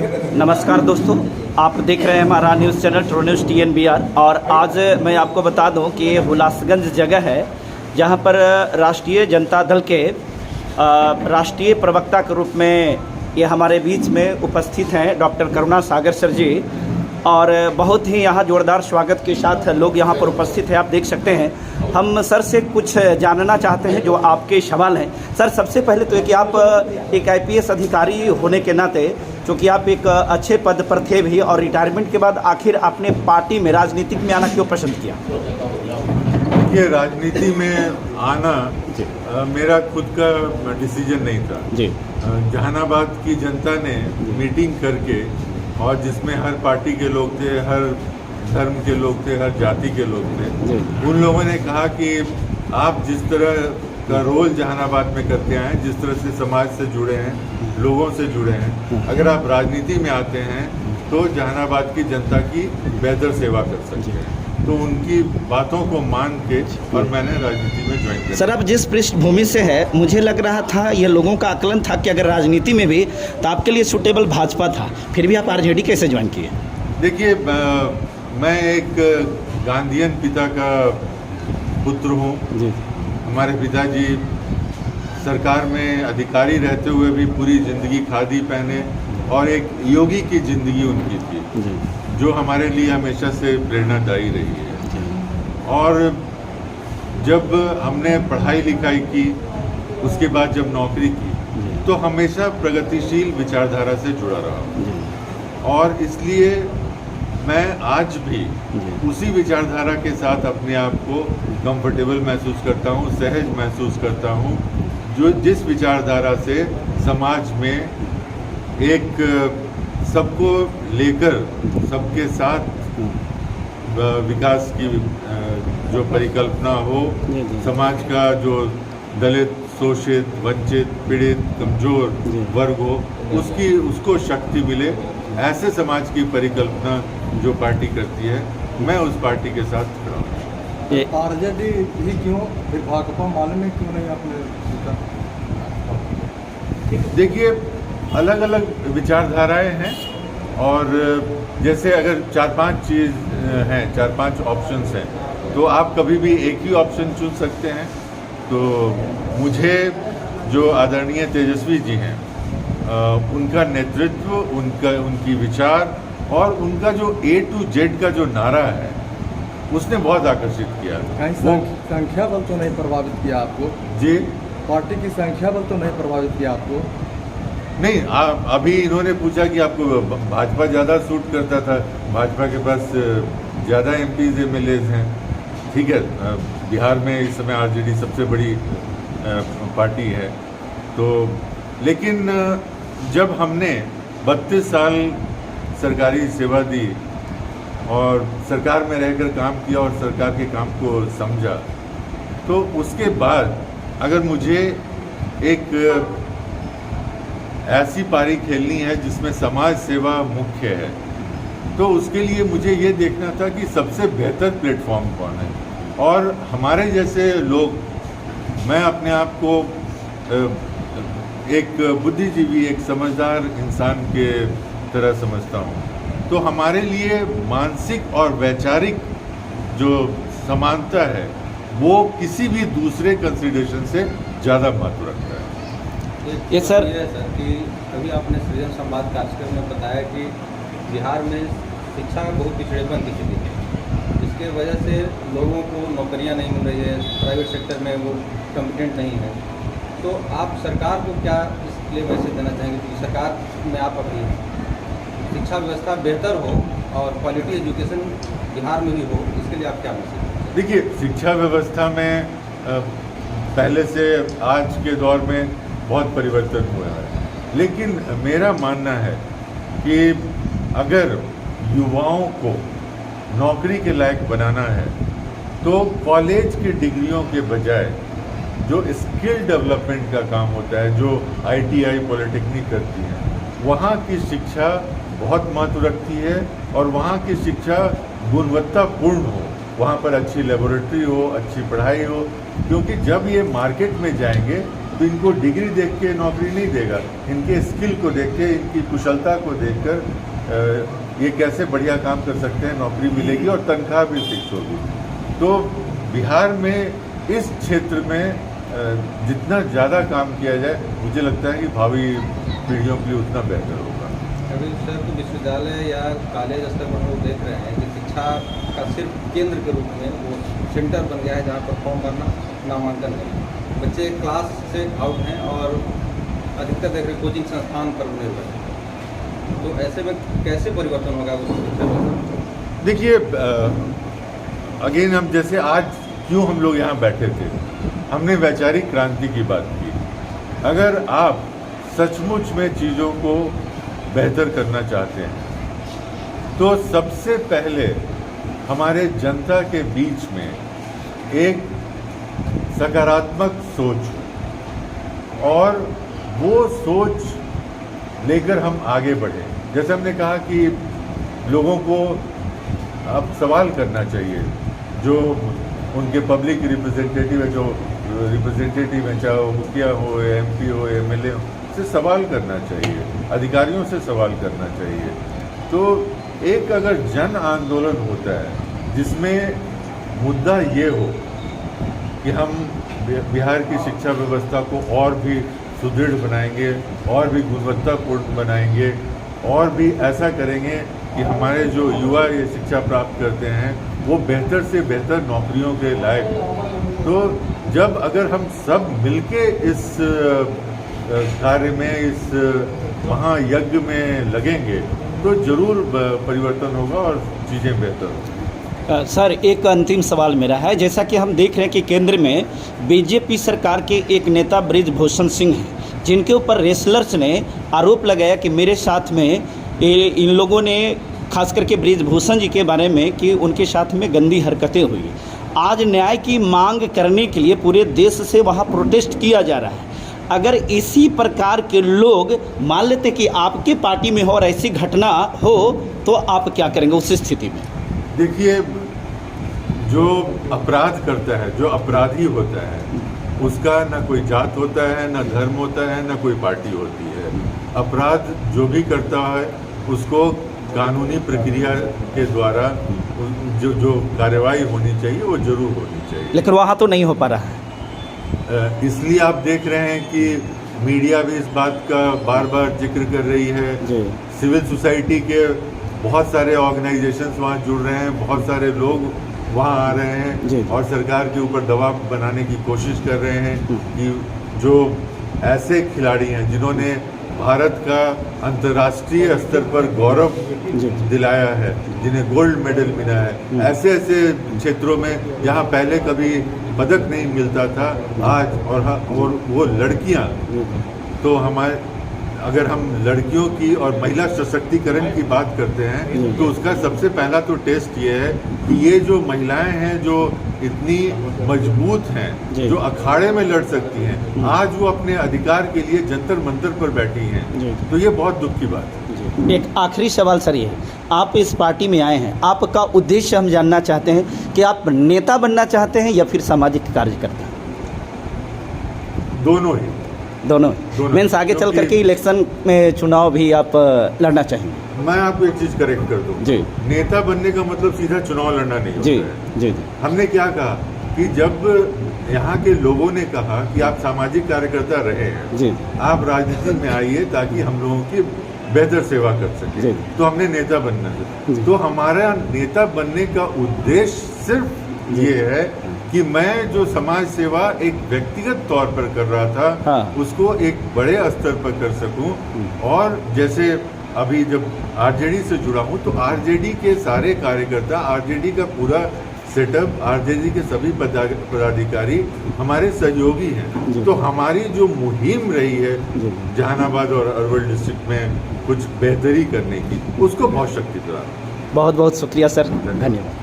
नमस्कार दोस्तों, आप देख रहे हैं हमारा news channel true news TNBR। और आज मैं आपको बता दूं कि ये हुलासगंज जगह है जहां पर राष्ट्रीय जनता दल के राष्ट्रीय प्रवक्ता के रूप में ये हमारे बीच में उपस्थित हैं डॉक्टर करुणा सागर सर जी। और बहुत ही यहाँ जोरदार स्वागत के साथ लोग यहाँ पर उपस्थित हैं, आप देख सकते हैं। हम सर से कुछ जानना चाहते हैं जो आपके सवाल हैं। सर, सबसे पहले तो है कि आप एक IPS अधिकारी होने के नाते, चूँकि आप एक अच्छे पद पर थे भी और रिटायरमेंट के बाद आखिर आपने पार्टी में राजनीतिक में आना क्यों पसंद किया? ये राजनीति में आना मेरा खुद का डिसीजन नहीं था जी। जहानाबाद की जनता ने मीटिंग करके, और जिसमें हर पार्टी के लोग थे, हर धर्म के लोग थे, हर जाति के लोग थे, उन लोगों ने कहा कि आप जिस तरह का रोल जहानाबाद में करते आए, जिस तरह से समाज से जुड़े हैं, लोगों से जुड़े हैं, अगर आप राजनीति में आते हैं तो जहानाबाद की जनता की बेहतर सेवा कर सकते हैं। तो उनकी बातों को मान के और मैंने राजनीति में ज्वाइन किया। सर, अब जिस पृष्ठभूमि से है, मुझे लग रहा था, ये लोगों का आकलन था कि अगर राजनीति में भी तो आपके लिए सूटेबल भाजपा था, फिर भी आप RJD कैसे ज्वाइन किए? देखिए, मैं एक गांधीयन पिता का पुत्र हूँ। हमारे पिताजी सरकार में अधिकारी रहते हुए भी पूरी ज़िंदगी खादी पहने, और एक योगी की ज़िंदगी उनकी थी जो हमारे लिए हमेशा से प्रेरणादायी रही है। और जब हमने पढ़ाई लिखाई की, उसके बाद जब नौकरी की, तो हमेशा प्रगतिशील विचारधारा से जुड़ा रहा, और इसलिए मैं आज भी उसी विचारधारा के साथ अपने आप को कंफर्टेबल महसूस करता हूँ, सहज महसूस करता हूँ, जो जिस विचारधारा से समाज में एक सबको लेकर, सबके साथ विकास की जो परिकल्पना हो, समाज का जो दलित, शोषित, वंचित, पीड़ित, कमजोर वर्ग हो, उसको शक्ति मिले, ऐसे समाज की परिकल्पना जो पार्टी करती है, मैं उस पार्टी के साथ खड़ा हूँ। RJD ही क्यों, फिर भाकपा मालूम में क्यों नहीं आपने? देखिए, अलग अलग विचारधाराएं हैं, और जैसे अगर 4-5 चीज़ हैं, 4-5 ऑप्शंस हैं, तो आप कभी भी एक ही ऑप्शन चुन सकते हैं। तो मुझे जो आदरणीय तेजस्वी जी हैं, उनका नेतृत्व, उनकी विचार और उनका जो A to Z का जो नारा है, उसने बहुत आकर्षित किया। कहीं संख्या बल तो नहीं प्रभावित किया आपको? जी, पार्टी की संख्या बल तो नहीं प्रभावित किया आपको? नहीं, अभी इन्होंने पूछा कि आपको भाजपा ज़्यादा सूट करता था, भाजपा के पास ज़्यादा MPs MLAs हैं। ठीक है, बिहार में इस समय RJD सबसे बड़ी पार्टी है। तो लेकिन जब हमने 32 साल सरकारी सेवा दी और सरकार में रहकर काम किया और सरकार के काम को समझा, तो उसके बाद अगर मुझे एक ऐसी पारी खेलनी है जिसमें समाज सेवा मुख्य है, तो उसके लिए मुझे ये देखना था कि सबसे बेहतर प्लेटफॉर्म कौन है। और हमारे जैसे लोग, मैं अपने आप को एक बुद्धिजीवी, एक समझदार इंसान के तरह समझता हूँ। तो हमारे लिए मानसिक और वैचारिक जो समानता है, वो किसी भी दूसरे कंसिडरेशन से ज़्यादा महत्व रखता है। ये सर कि अभी आपने सृजन संवाद कार्यक्रम में बताया कि बिहार में शिक्षा में बहुत पिछड़ेपन की स्थिति है, जिसके वजह से लोगों को नौकरियां नहीं मिल रही है, प्राइवेट सेक्टर में वो कॉम्पिटेंट नहीं है। तो आप सरकार को क्या इसलिए मैसेज देना चाहेंगे कि सरकार में आप अभी शिक्षा व्यवस्था बेहतर हो और क्वालिटी एजुकेशन बिहार में भी हो, इसके लिए आप क्या मैसेज? देखिए, शिक्षा व्यवस्था में पहले से आज के दौर में बहुत परिवर्तन हुआ है, लेकिन मेरा मानना है कि अगर युवाओं को नौकरी के लायक बनाना है, तो कॉलेज की डिग्रियों के बजाय जो स्किल डेवलपमेंट का काम होता है, जो ITI पॉलिटेक्निक करती है, वहाँ की शिक्षा बहुत महत्व रखती है, और वहाँ की शिक्षा गुणवत्तापूर्ण हो, वहाँ पर अच्छी लेबोरेटरी हो, अच्छी पढ़ाई हो, क्योंकि जब ये मार्केट में जाएंगे तो इनको डिग्री देख के नौकरी नहीं देगा, इनके स्किल को देख के, इनकी कुशलता को देखकर ये कैसे बढ़िया काम कर सकते हैं, नौकरी मिलेगी और तनख्वाह भी फिक्स होगी। तो बिहार में इस क्षेत्र में जितना ज़्यादा काम किया जाए, मुझे लगता है कि भावी पीढ़ियों के लिए उतना बेहतर होगा। अभी सर तो विश्वविद्यालय या कॉलेज स्तर पर हम लोग देख रहे हैं कि शिक्षा का सिर्फ केंद्र के रूप में वो सेंटर बन गया है जहाँ पर फॉर्म भरना, नामांकन करना। बच्चे क्लास से आउट हैं और अधिकतर देख रहे कोचिंग संस्थान पर निर्भर हैं। तो ऐसे में कैसे परिवर्तन होगा उस? देखिए, अगेन हम जैसे आज क्यों हम लोग यहाँ बैठे थे, हमने वैचारिक क्रांति की बात की। अगर आप सचमुच में चीज़ों को बेहतर करना चाहते हैं तो सबसे पहले हमारे जनता के बीच में एक सकारात्मक सोच और वो सोच लेकर हम आगे बढ़े। जैसे हमने कहा कि लोगों को अब सवाल करना चाहिए, जो उनके पब्लिक रिप्रेजेंटेटिव है, जो रिप्रेजेंटेटिव हैं, चाहे वो मुखिया हो, MP हो, MLA हो, से सवाल करना चाहिए, अधिकारियों से सवाल करना चाहिए। तो एक अगर जन आंदोलन होता है जिसमें मुद्दा ये हो कि हम बिहार की शिक्षा व्यवस्था को और भी सुदृढ़ बनाएंगे, और भी गुणवत्तापूर्ण बनाएंगे, और भी ऐसा करेंगे कि हमारे जो युवा ये शिक्षा प्राप्त करते हैं वो बेहतर से बेहतर नौकरियों के लायक हो। तो जब अगर हम सब मिलके इस कार्य में, इस महायज्ञ में लगेंगे तो जरूर परिवर्तन होगा और चीज़ें बेहतर होंगी। सर, एक अंतिम सवाल मेरा है। जैसा कि हम देख रहे हैं कि केंद्र में बीजेपी सरकार के एक नेता बृजभूषण सिंह हैं, जिनके ऊपर रेसलर्स ने आरोप लगाया कि मेरे साथ में इन लोगों ने, खास करके बृजभूषण जी के बारे में, कि उनके साथ में गंदी हरकतें हुई। आज न्याय की मांग करने के लिए पूरे देश से वहाँ प्रोटेस्ट किया जा रहा है। अगर इसी प्रकार के लोग मान लेते कि आपकी पार्टी में हो और ऐसी घटना हो तो आप क्या करेंगे उस स्थिति में? देखिए, जो अपराध करता है, जो अपराधी होता है, उसका ना कोई जात होता है, ना धर्म होता है, ना कोई पार्टी होती है। अपराध जो भी करता है उसको कानूनी प्रक्रिया के द्वारा जो कार्रवाई होनी चाहिए वो जरूर होनी चाहिए। लेकिन वहाँ तो नहीं हो पा रहा है। इसलिए आप देख रहे हैं कि मीडिया भी इस बात का बार बार जिक्र कर रही है। सिविल सोसाइटी के बहुत सारे ऑर्गेनाइजेशंस वहाँ जुड़ रहे हैं, बहुत सारे लोग वहाँ आ रहे हैं और सरकार के ऊपर दबाव बनाने की कोशिश कर रहे हैं कि जो ऐसे खिलाड़ी हैं जिन्होंने भारत का अंतर्राष्ट्रीय स्तर पर गौरव दिलाया है, जिन्हें गोल्ड मेडल मिला है, ऐसे ऐसे क्षेत्रों में जहाँ पहले कभी पदक नहीं मिलता था, आज और वो लड़कियाँ, तो हमारे अगर हम लड़कियों की और महिला सशक्तिकरण की बात करते हैं तो उसका सबसे पहला तो टेस्ट ये है कि ये जो महिलाएं हैं जो इतनी मजबूत हैं, जो अखाड़े में लड़ सकती हैं, आज वो अपने अधिकार के लिए जंतर मंतर पर बैठी हैं, तो ये बहुत दुख की बात है। एक आखिरी सवाल सर, ये आप इस पार्टी में आए हैं, आपका उद्देश्य हम जानना चाहते हैं कि आप नेता बनना चाहते हैं या फिर सामाजिक कार्य करते हैं? दोनों मीन्स आगे चल करके इलेक्शन में चुनाव भी आप लड़ना चाहेंगे? मैं आपको एक चीज करेक्ट कर दूं जी। नेता बनने का मतलब सीधा चुनाव लड़ना नहीं होता है। जी। हमने क्या कहा कि जब यहाँ के लोगों ने कहा कि आप सामाजिक कार्यकर्ता रहे हैं जी, आप राजनीति में आइए ताकि हम लोगों की बेहतर सेवा कर सके, तो हमने नेता बनना है। तो हमारा नेता बनने का उद्देश्य सिर्फ ये है कि मैं जो समाज सेवा एक व्यक्तिगत तौर पर कर रहा था उसको एक बड़े स्तर पर कर सकूं। और जैसे अभी जब आरजेडी से जुड़ा हूं तो आरजेडी के सारे कार्यकर्ता, आरजेडी का पूरा सेटअप, आरजेडी के सभी पदाधिकारी हमारे सहयोगी हैं। तो हमारी जो मुहिम रही है जहानाबाद और अरवल डिस्ट्रिक्ट में कुछ बेहतरी करने की, उसको बहुत शक्ति प्रदान। बहुत बहुत शुक्रिया सर, धन्यवाद।